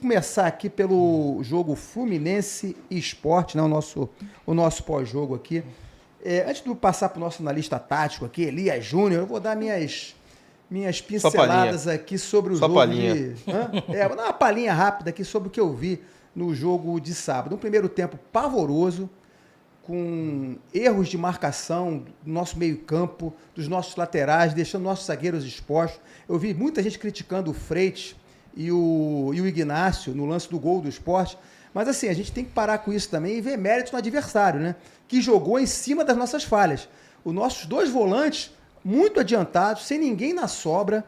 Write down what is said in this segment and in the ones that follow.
começar aqui pelo jogo Fluminense e Sport, né? O nosso pós-jogo aqui. Antes de eu passar para o nosso analista tático aqui, Elias Júnior, eu vou dar minhas pinceladas aqui sobre o jogo palhinha. vou dar uma palhinha rápida aqui sobre o que eu vi no jogo de sábado. Um primeiro tempo pavoroso, com erros de marcação do nosso meio-campo, dos nossos laterais, deixando nossos zagueiros expostos. Eu vi muita gente criticando o Freitas e o Ignácio no lance do gol do Sport. Mas assim, a gente tem que parar com isso também e ver mérito no adversário, né? Que jogou em cima das nossas falhas. Os nossos dois volantes, muito adiantados, sem ninguém na sobra.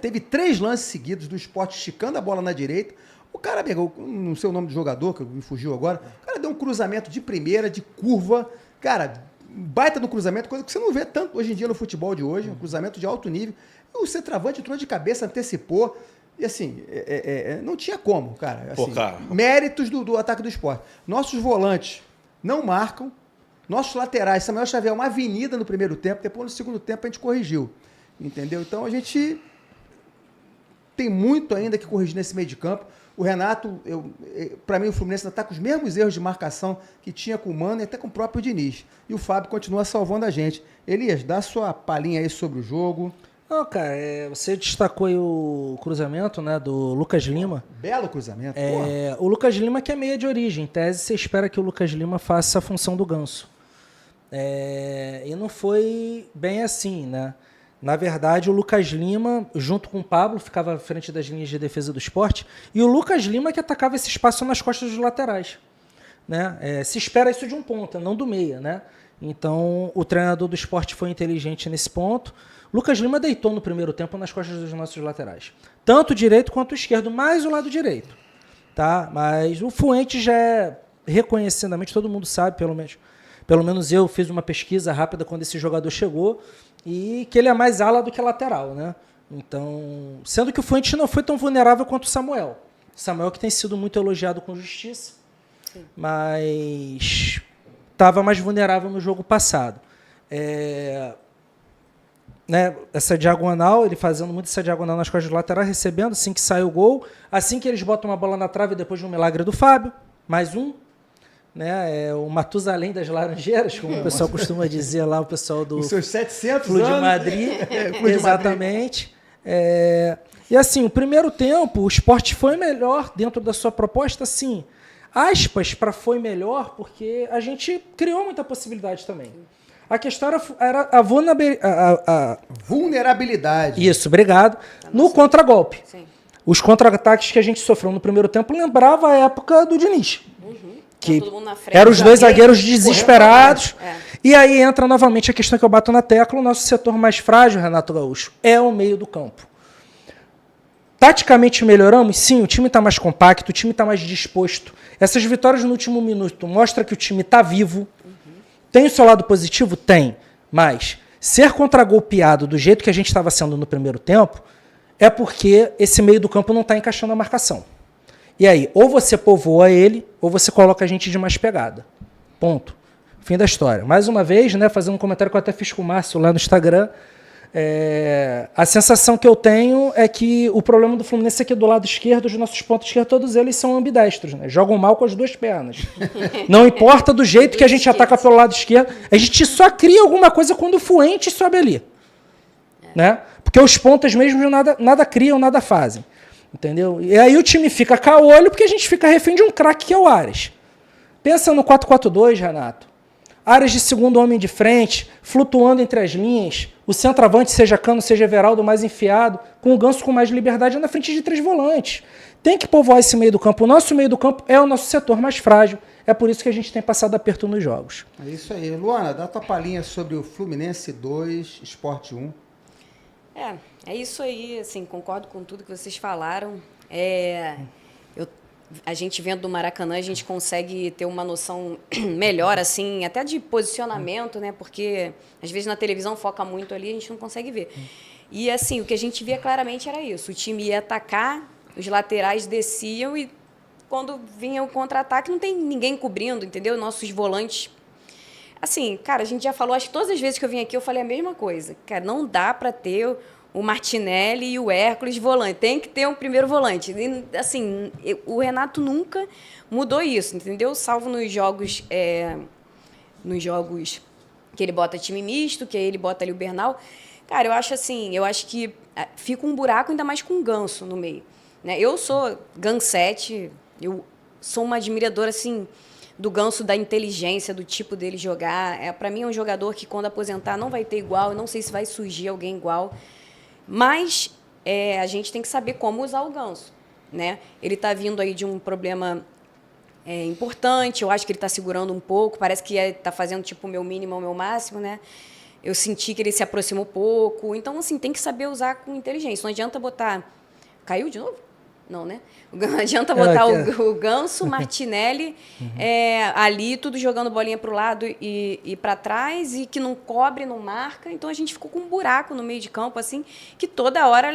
Teve 3 lances seguidos do Sport esticando a bola na direita. O cara pegou, não sei o nome do jogador, que me fugiu agora, o cara deu um cruzamento de primeira, de curva, cara, baita no cruzamento, coisa que você não vê tanto hoje em dia no futebol de hoje, um cruzamento de alto nível. E o centroavante entrou de cabeça, antecipou, e assim, não tinha como, cara. Assim, méritos do ataque do Sport. Nossos volantes não marcam, nossos laterais, Samuel Xavier, uma avenida no primeiro tempo, depois no segundo tempo a gente corrigiu, entendeu? Então a gente tem muito ainda que corrigir nesse meio de campo. O Renato, para mim, o Fluminense ainda está com os mesmos erros de marcação que tinha com o Mano e até com o próprio Diniz. E o Fábio continua salvando a gente. Elias, dá sua palhinha aí sobre o jogo. Não, cara, você destacou aí o cruzamento, né, do Lucas Lima. Belo cruzamento. O Lucas Lima que é meia de origem. Em tese, você espera que o Lucas Lima faça a função do Ganso. E não foi bem assim, né? Na verdade, o Lucas Lima, junto com o Pablo, ficava à frente das linhas de defesa do Sport, e o Lucas Lima que atacava esse espaço nas costas dos laterais. Né? Se espera isso de um ponta, não do meia. Né? Então, o treinador do Sport foi inteligente nesse ponto. Lucas Lima deitou no primeiro tempo nas costas dos nossos laterais. Tanto o direito quanto o esquerdo, mais o lado direito. Tá? Mas o Fuentes já é reconhecidamente, todo mundo sabe, pelo menos eu fiz uma pesquisa rápida quando esse jogador chegou, e que ele é mais ala do que lateral, né? Então, sendo que o Fuentes não foi tão vulnerável quanto o Samuel. Samuel que tem sido muito elogiado com justiça, sim, mas estava mais vulnerável no jogo passado. Essa diagonal, ele fazendo muito essa diagonal nas costas do lateral, recebendo assim que sai o gol, assim que eles botam uma bola na trave depois de um milagre do Fábio, mais um. Né, o Matusalém das Laranjeiras, como o pessoal costuma dizer lá, o pessoal do os seus 700 Flu de Madrid. Exatamente. E assim, o primeiro tempo, o Sport foi melhor dentro da sua proposta, sim. Aspas para foi melhor, porque a gente criou muita possibilidade também. A questão era a vulnerabilidade. Isso, obrigado. No contragolpe. Sim. Os contra-ataques que a gente sofreu no primeiro tempo lembrava a época do Diniz. Que eram os dois zagueiros desesperados. E aí entra novamente a questão que eu bato na tecla: o nosso setor mais frágil, Renato Gaúcho, é o meio do campo. Taticamente melhoramos? Sim, o time está mais compacto, o time está mais disposto. Essas vitórias no último minuto mostram que o time está vivo. Tem o seu lado positivo? Tem. Mas ser contragolpeado do jeito que a gente estava sendo no primeiro tempo é porque esse meio do campo não está encaixando a marcação. E aí, ou você povoa ele, ou você coloca a gente de mais pegada. Ponto. Fim da história. Mais uma vez, né, fazendo um comentário que eu até fiz com o Márcio lá no Instagram, a sensação que eu tenho é que o problema do Fluminense é que do lado esquerdo, os nossos pontos esquerdos, todos eles são ambidestros, né? Jogam mal com as duas pernas. Não importa do jeito que a gente ataca pelo lado esquerdo, a gente só cria alguma coisa quando o Fuentes sobe ali. Né? Porque os pontas mesmo nada criam, nada fazem. Entendeu? E aí o time fica caolho porque a gente fica refém de um craque que é o Ares. Pensa no 4-4-2, Renato. Ares de segundo homem de frente, flutuando entre as linhas, o centroavante, seja Cano, seja Everaldo, mais enfiado, com o Ganso com mais liberdade na frente de 3 volantes. Tem que povoar esse meio do campo. O nosso meio do campo é o nosso setor mais frágil. É por isso que a gente tem passado aperto nos jogos. É isso aí. Luana, dá tua palhinha sobre o Fluminense 2, Sport 1. É isso aí, assim, concordo com tudo que vocês falaram. A gente vendo do Maracanã, a gente consegue ter uma noção melhor, assim, até de posicionamento, né? Porque, às vezes, na televisão foca muito ali, a gente não consegue ver. E, assim, o que a gente via claramente era isso. O time ia atacar, os laterais desciam e, quando vinha o contra-ataque, não tem ninguém cobrindo, entendeu? Nossos volantes... Assim, cara, a gente já falou, acho que todas as vezes que eu vim aqui, eu falei a mesma coisa. Cara, não dá para ter o Martinelli e o Hércules volante. Tem que ter um primeiro volante. E, assim, o Renato nunca mudou isso, entendeu? Salvo nos jogos que ele bota time misto, que aí ele bota ali o Bernal. Cara, eu acho que fica um buraco ainda mais com o Ganso no meio, né? Eu sou Gansete, eu sou uma admiradora, assim, do Ganso, da inteligência, do tipo dele jogar. Para mim é um jogador que quando aposentar não vai ter igual, eu não sei se vai surgir alguém igual, mas a gente tem que saber como usar o Ganso, né? Ele está vindo aí de um problema importante, eu acho que ele está segurando um pouco, parece que está fazendo tipo o meu mínimo ao meu máximo, né? Eu senti que ele se aproximou pouco, então assim, tem que saber usar com inteligência, não adianta botar... Caiu de novo? Não, né? Não adianta botar o Ganso, o Martinelli, ali, tudo jogando bolinha para o lado e para trás, e que não cobre, não marca. Então, a gente ficou com um buraco no meio de campo, assim, que toda hora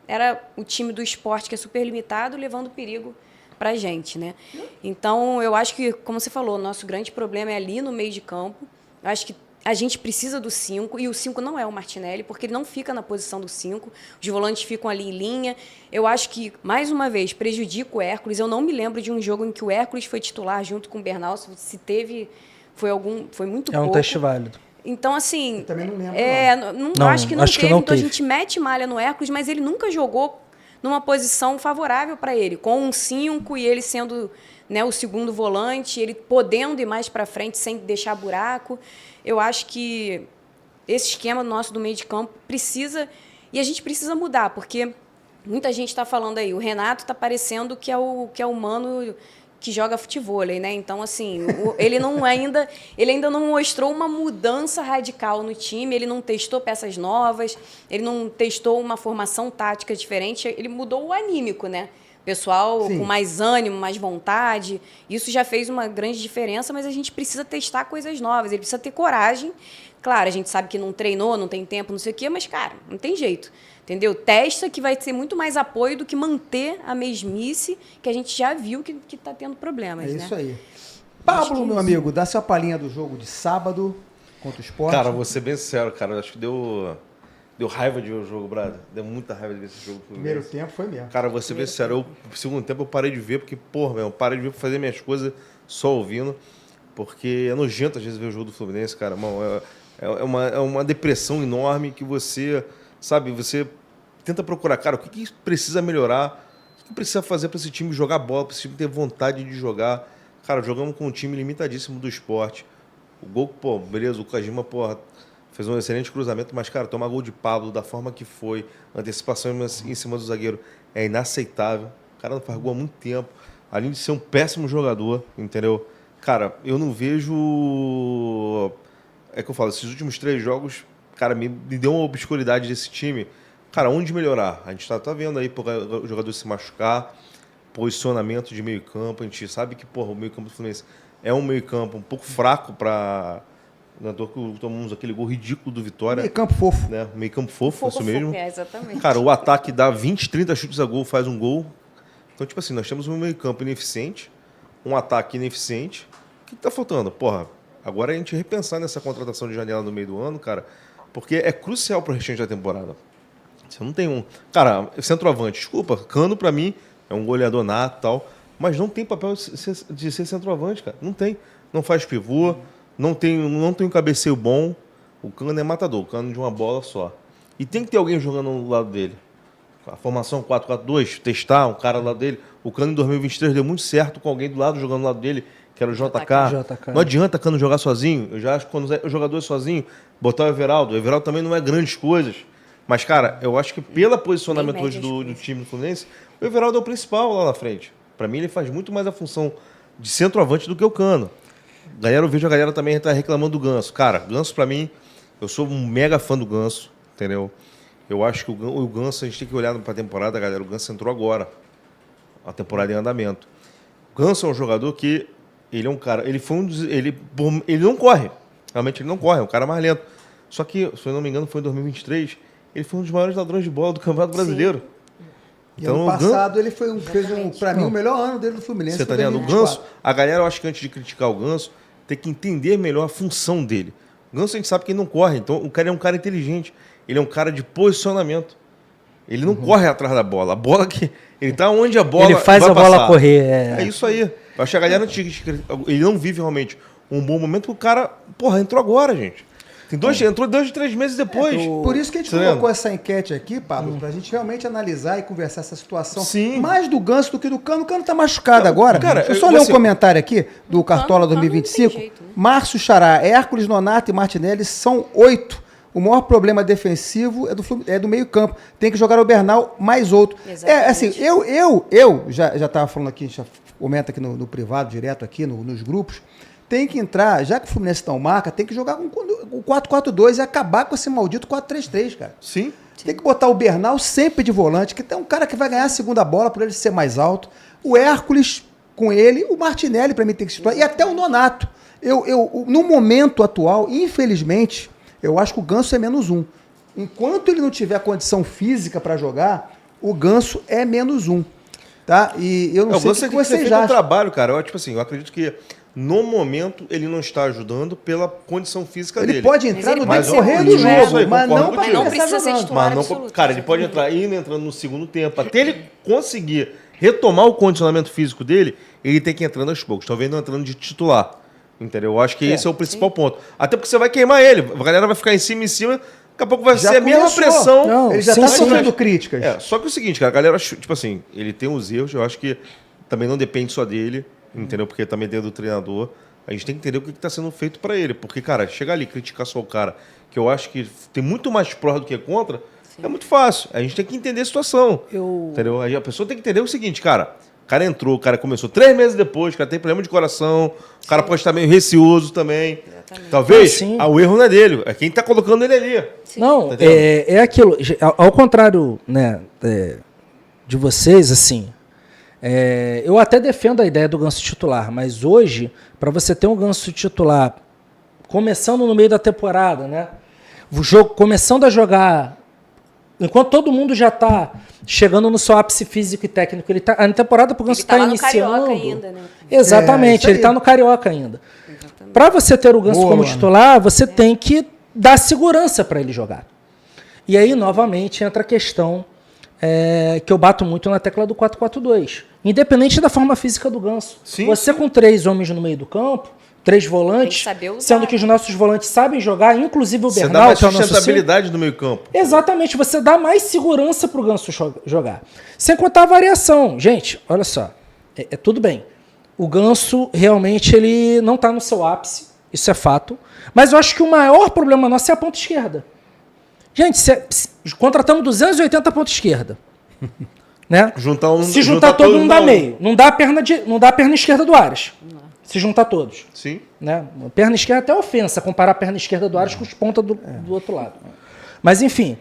era o time do Sport, que é super limitado, levando perigo para a gente, né? Então, eu acho que, como você falou, o nosso grande problema é ali no meio de campo. Eu acho que a gente precisa do 5, e o 5 não é o Martinelli, porque ele não fica na posição do 5. Os volantes ficam ali em linha. Eu acho que, mais uma vez, prejudica o Hércules. Eu não me lembro de um jogo em que o Hércules foi titular junto com o Bernal. Se teve, foi muito pouco. É um teste válido. Então, assim... Eu também não lembro, não. Acho que não teve. Então, teve. a gente mete malha no Hércules, mas ele nunca jogou numa posição favorável para ele, com um 5 e ele sendo, né, o segundo volante, ele podendo ir mais para frente sem deixar buraco. Eu acho que esse esquema nosso do meio de campo precisa... E a gente precisa mudar, porque muita gente está falando aí, o Renato está parecendo que é o mano que joga futevôlei, né? Então, assim, ele ainda não mostrou uma mudança radical no time, ele não testou peças novas, ele não testou uma formação tática diferente, ele mudou o anímico, né? Pessoal com mais ânimo, mais vontade. Isso já fez uma grande diferença, mas a gente precisa testar coisas novas, ele precisa ter coragem. Claro, a gente sabe que não treinou, não tem tempo, não sei o quê, mas, cara, não tem jeito. Entendeu? Testa, que vai ser muito mais apoio do que manter a mesmice, que a gente já viu que está tendo problemas. É né? isso aí. Pablo, meu amigo, dá sua palhinha do jogo de sábado contra o Sport. Cara, vou ser bem sincero, cara. Acho que deu raiva de ver o jogo, brother. Deu muita raiva de ver esse jogo. Primeiro tempo foi mesmo. Cara, vou ser bem sincero. No segundo tempo eu parei de ver, porque, porra, eu parei de ver pra fazer minhas coisas só ouvindo. Porque é nojento às vezes ver o jogo do Fluminense, cara. É uma depressão enorme que você, sabe, você tenta procurar, cara, o que precisa melhorar, o que precisa fazer para esse time jogar bola, para esse time ter vontade de jogar. Cara, jogamos com um time limitadíssimo do Sport. O gol, pô, beleza, o Kajima, porra, fez um excelente cruzamento, mas, cara, tomar gol de Pablo da forma que foi, antecipação em cima do zagueiro, é inaceitável. O cara não faz gol há muito tempo, além de ser um péssimo jogador, entendeu? Cara, eu não vejo... É que eu falo, esses últimos 3 jogos, cara, me deu uma obscuridade desse time. Cara, onde melhorar? A gente tá vendo aí o jogador se machucar, posicionamento de meio campo. A gente sabe que, porra, o meio campo do Fluminense é um meio campo um pouco fraco para... Tomamos aquele gol ridículo do Vitória. Meio campo fofo. Né? Meio campo fofo, isso mesmo. Exatamente. Cara, o ataque dá 20, 30 chutes a gol, faz um gol. Então, tipo assim, nós temos um meio campo ineficiente, um ataque ineficiente. O que tá faltando? Porra, agora a gente repensar nessa contratação de janela no meio do ano, cara, porque é crucial pro restante da temporada. Você não tem um... Cara, centroavante, desculpa, Cano pra mim é um goleador nato e tal, mas não tem papel de ser centroavante, cara. Não tem. Não faz pivô, não tem um cabeceio bom. O Cano é matador, o Cano de uma bola só. E tem que ter alguém jogando do lado dele. A formação 4-4-2, testar um cara do lado dele. O Cano em 2023 deu muito certo com alguém do lado jogando do lado dele, que era o JK. Não adianta Cano jogar sozinho. Eu já acho que quando o jogador é sozinho, botar o Everaldo. O Everaldo também não é grandes coisas. Mas, cara, eu acho que pelo posicionamento hoje do time do Fluminense, o Everaldo é o principal lá na frente. Para mim, ele faz muito mais a função de centroavante do que o Cano. Eu vejo a galera também tá reclamando do Ganso. Cara, Ganso, para mim, eu sou um mega fã do Ganso, entendeu? Eu acho que o Ganso, a gente tem que olhar para a temporada, galera. O Ganso entrou agora. A temporada em andamento. O Ganso é um jogador que... Ele é um cara... Ele não corre. Realmente, ele não corre. É um cara mais lento. Só que, se eu não me engano, foi em 2023... Ele foi um dos maiores ladrões de bola do Campeonato Brasileiro. E então, ano passado ele fez para mim, o melhor ano dele do Fluminense. Você tá vendo? O Ganso, a galera, eu acho que antes de criticar o Ganso, tem que entender melhor a função dele. O Ganso, a gente sabe que ele não corre, então o cara é um cara inteligente. ele é um cara de posicionamento. Ele não corre atrás da bola. A bola que... Ele tá onde a bola Ele faz vai a bola passar. correr. É isso aí. Eu acho que a galera ele não vive realmente um bom momento, porque o cara, entrou agora, gente. Entrou 2, 3 meses depois. Por isso que a gente Tá colocou vendo? essa enquete aqui, Pablo, pra gente realmente analisar e conversar essa situação. Sim. Mais do Ganso do que do Cano. O Cano tá machucado agora. cara, Deixa eu só ler um comentário aqui do Cartola Cano não tem 2025. jeito, né? Márcio Xará, Hércules, Nonato e Martinelli são 8. O maior problema defensivo é do meio campo. Tem que jogar o Bernal mais outro. Exatamente. Assim, eu já estava falando aqui, já comenta aqui no privado, direto aqui, nos grupos. Tem que entrar, já que o Fluminense não marca, tem que jogar com o 4-4-2 e acabar com esse maldito 4-3-3, cara. Sim. Tem que botar o Bernal sempre de volante, que tem um cara que vai ganhar a segunda bola por ele ser mais alto. O Hércules com ele, o Martinelli para mim tem que se situar, e até o Nonato. No momento atual, infelizmente, eu acho que o Ganso é -1. Enquanto ele não tiver condição física para jogar, o Ganso é -1. Tá? E eu não sei o que vocês feito um acham. trabalho, cara. Eu acredito que no momento ele não está ajudando pela condição física Ele dele. pode entrar no Mas decorrer do isso aí, jogo, mas concordo não para contigo. Não precisa ser titular Mas não, absoluto. cara, ele pode entrar entrando no segundo tempo. Até ele conseguir retomar o condicionamento físico dele, ele tem que ir entrando aos poucos. Talvez não entrando de titular. Entendeu? Eu acho que esse é o principal ponto. Até porque você vai queimar ele. A galera vai ficar em cima, daqui a pouco vai Já ser a mesma começou. pressão. Não, Ele já sim, está sim. sofrendo críticas. Só que é o seguinte, cara, a galera, tipo assim, ele tem os erros, eu acho que também não depende só dele, entendeu? Porque também dentro do treinador, a gente tem que entender o que está sendo feito para ele. Porque, cara, chegar ali e criticar só o cara, que eu acho que tem muito mais pró do que contra, é muito fácil. A gente tem que entender a situação. Entendeu? Aí a pessoa tem que entender o seguinte, cara. O cara entrou, o cara começou 3 meses depois, o cara tem problema de coração, o cara pode estar meio receoso também. Exatamente. Talvez Sim. o erro não é dele, é quem está colocando ele ali. Não, Entendeu? é aquilo. Ao contrário, né, de vocês, assim, eu até defendo a ideia do Ganso titular, mas hoje, para você ter um Ganso titular começando no meio da temporada, né, o jogo começando a jogar, enquanto todo mundo já está chegando no seu ápice físico e técnico, a temporada pro Ganso Ele tá está lá no iniciando. Carioca ainda, né? Exatamente, isso aí. ele está no Carioca ainda. Exatamente. Para você ter o Ganso Boa, como Luana. titular, você tem que dar segurança para ele jogar. E aí, novamente, entra a questão que eu bato muito na tecla do 4-4-2. Independente da forma física do Ganso. Sim, você com 3 homens no meio do campo, 3 volantes, Tem que saber usar, sendo que os nossos volantes sabem jogar, inclusive o Você dá Bernal, mais que é o nosso sustentabilidade no meio campo. Exatamente, você dá mais segurança pro Ganso jogar. Sem contar a variação. Gente, olha só, tudo bem. O Ganso realmente ele não tá no seu ápice, isso é fato. Mas eu acho que o maior problema nosso é a ponta esquerda. Gente, contratamos 280 ponta esquerda. Né? Se juntar todo mundo dá meio. Não dá a perna esquerda do Ares. Se juntar todos. Sim. Né? A perna esquerda é até ofensa comparar a perna esquerda do Ares com os pontas do outro lado. Mas enfim.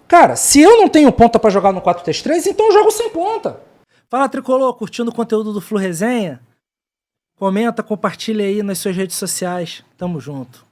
Cara, se eu não tenho ponta pra jogar no 4-3-3, então eu jogo sem ponta. Fala, Tricolor, curtindo o conteúdo do Flu Resenha? Comenta, compartilha aí nas suas redes sociais. Tamo junto.